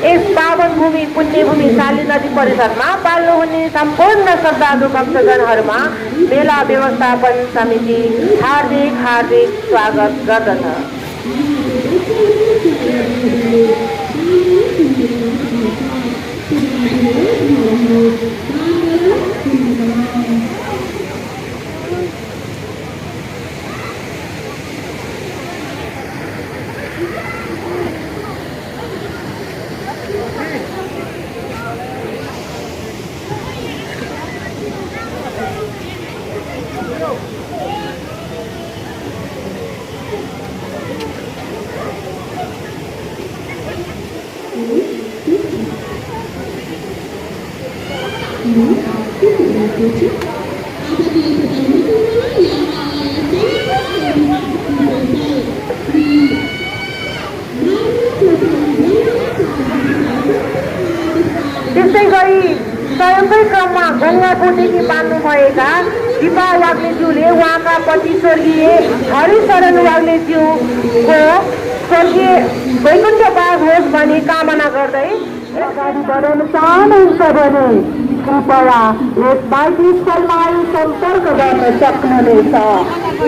यस पावन भूमि पुण्यभूमि शाली नदी परिसरमा पाल्नुहुने सम्पूर्ण श्रद्धालु भक्तजनहरूमा मेला व्यवस्थापन समिति हार्दिक हार्दिक स्वागत गर्दछ। त्यस्तै गरी स्वयंकै क्रममा गङ्गाकोटेकी पाल्नुभएका दिपा वाग्लेज्यूले उहाँका पति स्वर्गीय हरिशरण वाग्लेज्यूको स्वर्गीय वैकुण्ठवास होस् भनी कामना गर्दै अगाडि बढाउन चाहनुहुन्छ भने कृपया यस माइती स्थलमा सम्पर्क गर्न सक्नुहुनेछ।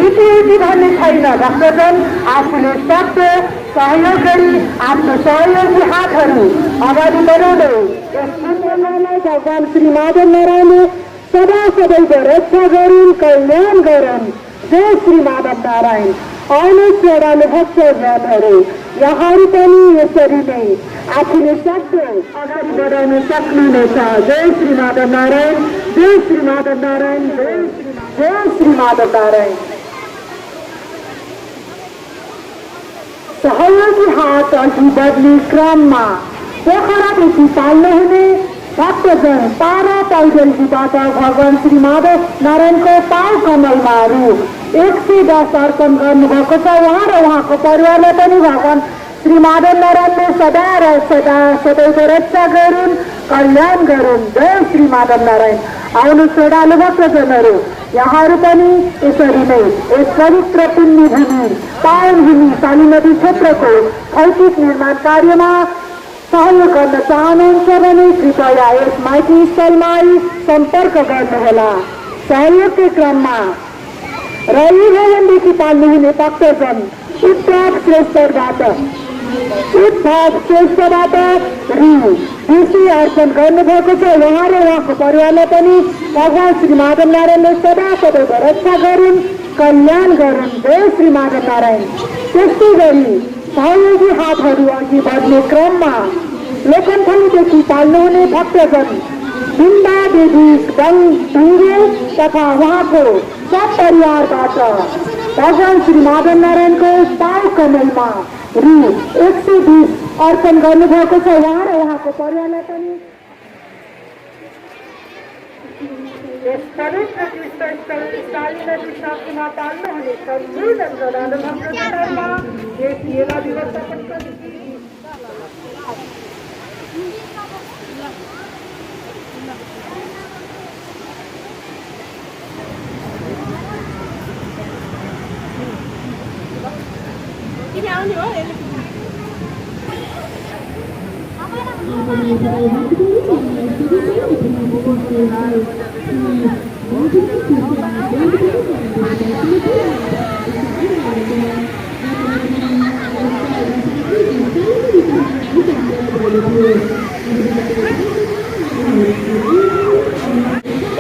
इति भन्ने छैन, भक्तजन आफूले सक्दो सहयोग गरी आफ्नो सहयोगी हातहरू अगाडि बढाउँदै यस पुण्यमालाई भगवान श्री माधव नारायणले सदा सबैको रक्षा गरून्, कल्याण गरून्। जय श्री माधव नारायण। अहिले श्रद्धालु भक्तजनहरू यहाँहरू पनि यसरी नै आफूले सक्दो अगाडि बढाउन सक्नुहुनेछ। जय श्री माधव नारायण, जय श्री माधव नारायण, जय श्री माधव नारायण। सहयोगी हात अघि बढ्ने क्रममा पोखरादेखि पाल्नुहुने भक्तजन तारा पैदलजीबाट भगवान श्री माधव नारायणको पाउ कमलमा रु 110 अर्पण गर्नुभएको छ। उहाँ र उहाँको परिवारलाई पनि भगवान श्री माधव नारायणले सदा र सदा सबैको रक्षा गरून्, कल्याण गरून्। जय श्री माधव नारायण। आउनु श्रद्धालु भक्तजनहरू यहाँहरू पनि यसरी नै यस पवित्र पुण्यभूमि पावन भूमि शाली नदी क्षेत्रको भौतिक निर्माण कार्यमा सहयोग गर्न चाहनुहुन्छ भने कृपया यस माइती स्थलमा सम्पर्क गर्नुहोला। सहयोगकै क्रममा रवि भवनदेखि पाल्नुहुने भक्तजन उद्धव श्रेष्ठबाट रु 20 अर्पण गर्नुभएको छ। उहाँ र उहाँको परिवारलाई पनि भगवान श्री माधव नारायणले सदा सबैको रक्षा गरून्, कल्याण गरून्। जय श्री माधव नारायण। त्यस्तै गरी सहयोगी हातहरू अघि बढ्ने क्रममा लेखनथलीदेखि पाल्नुहुने भक्तजन बिन्दा देवी ढुङ्गेल तथा उहाँको सब परिवारबाट भगवान श्री माधव नारायणको पाउ कमलमा रु 120 अर्पण गर्नुभएको छ। उहाँ र उहाँको परिवारलाई पनि यस पवित्र तीर्थस्थल शाली नदी साथमा पाल्नुहुने सम्पूर्ण श्रद्धालु भक्तजनहरूमा यस मेला व्यवस्थापन समिति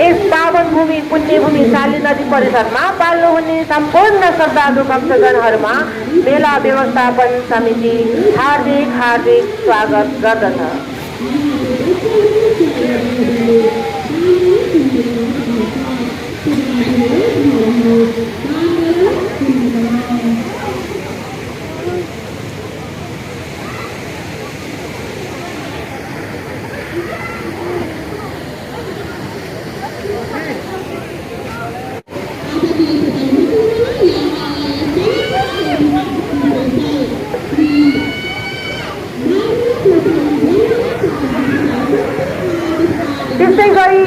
यस पावन भूमि पुण्यभूमि शाली नदी परिसरमा पाल्नुहुने सम्पूर्ण श्रद्धालु भक्तजनहरूमा मेला व्यवस्थापन समिति हार्दिक हार्दिक स्वागत गर्दछ। त्यस्तै गरी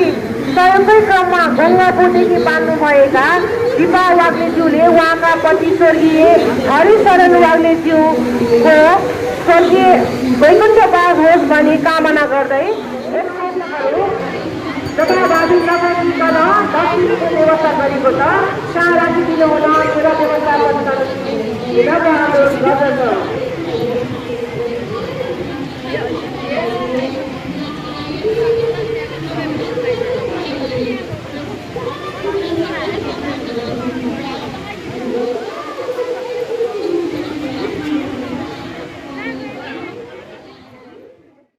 स्वयंकै क्रममा गङ्गाकोटेकी पाल्नुभएका दिपा वाग्लेज्यूले उहाँका पति स्वर्गीय हरिशरण वाग्लेज्यूको स्वर्गीय वैकुण्ठवास होस् भनी कामना गर्दै जग्गावादी नगरिकन 10 दिनको व्यवस्था गरेको छ। त्यहाँ राखिदिनु हुन मेरो व्यवस्थापन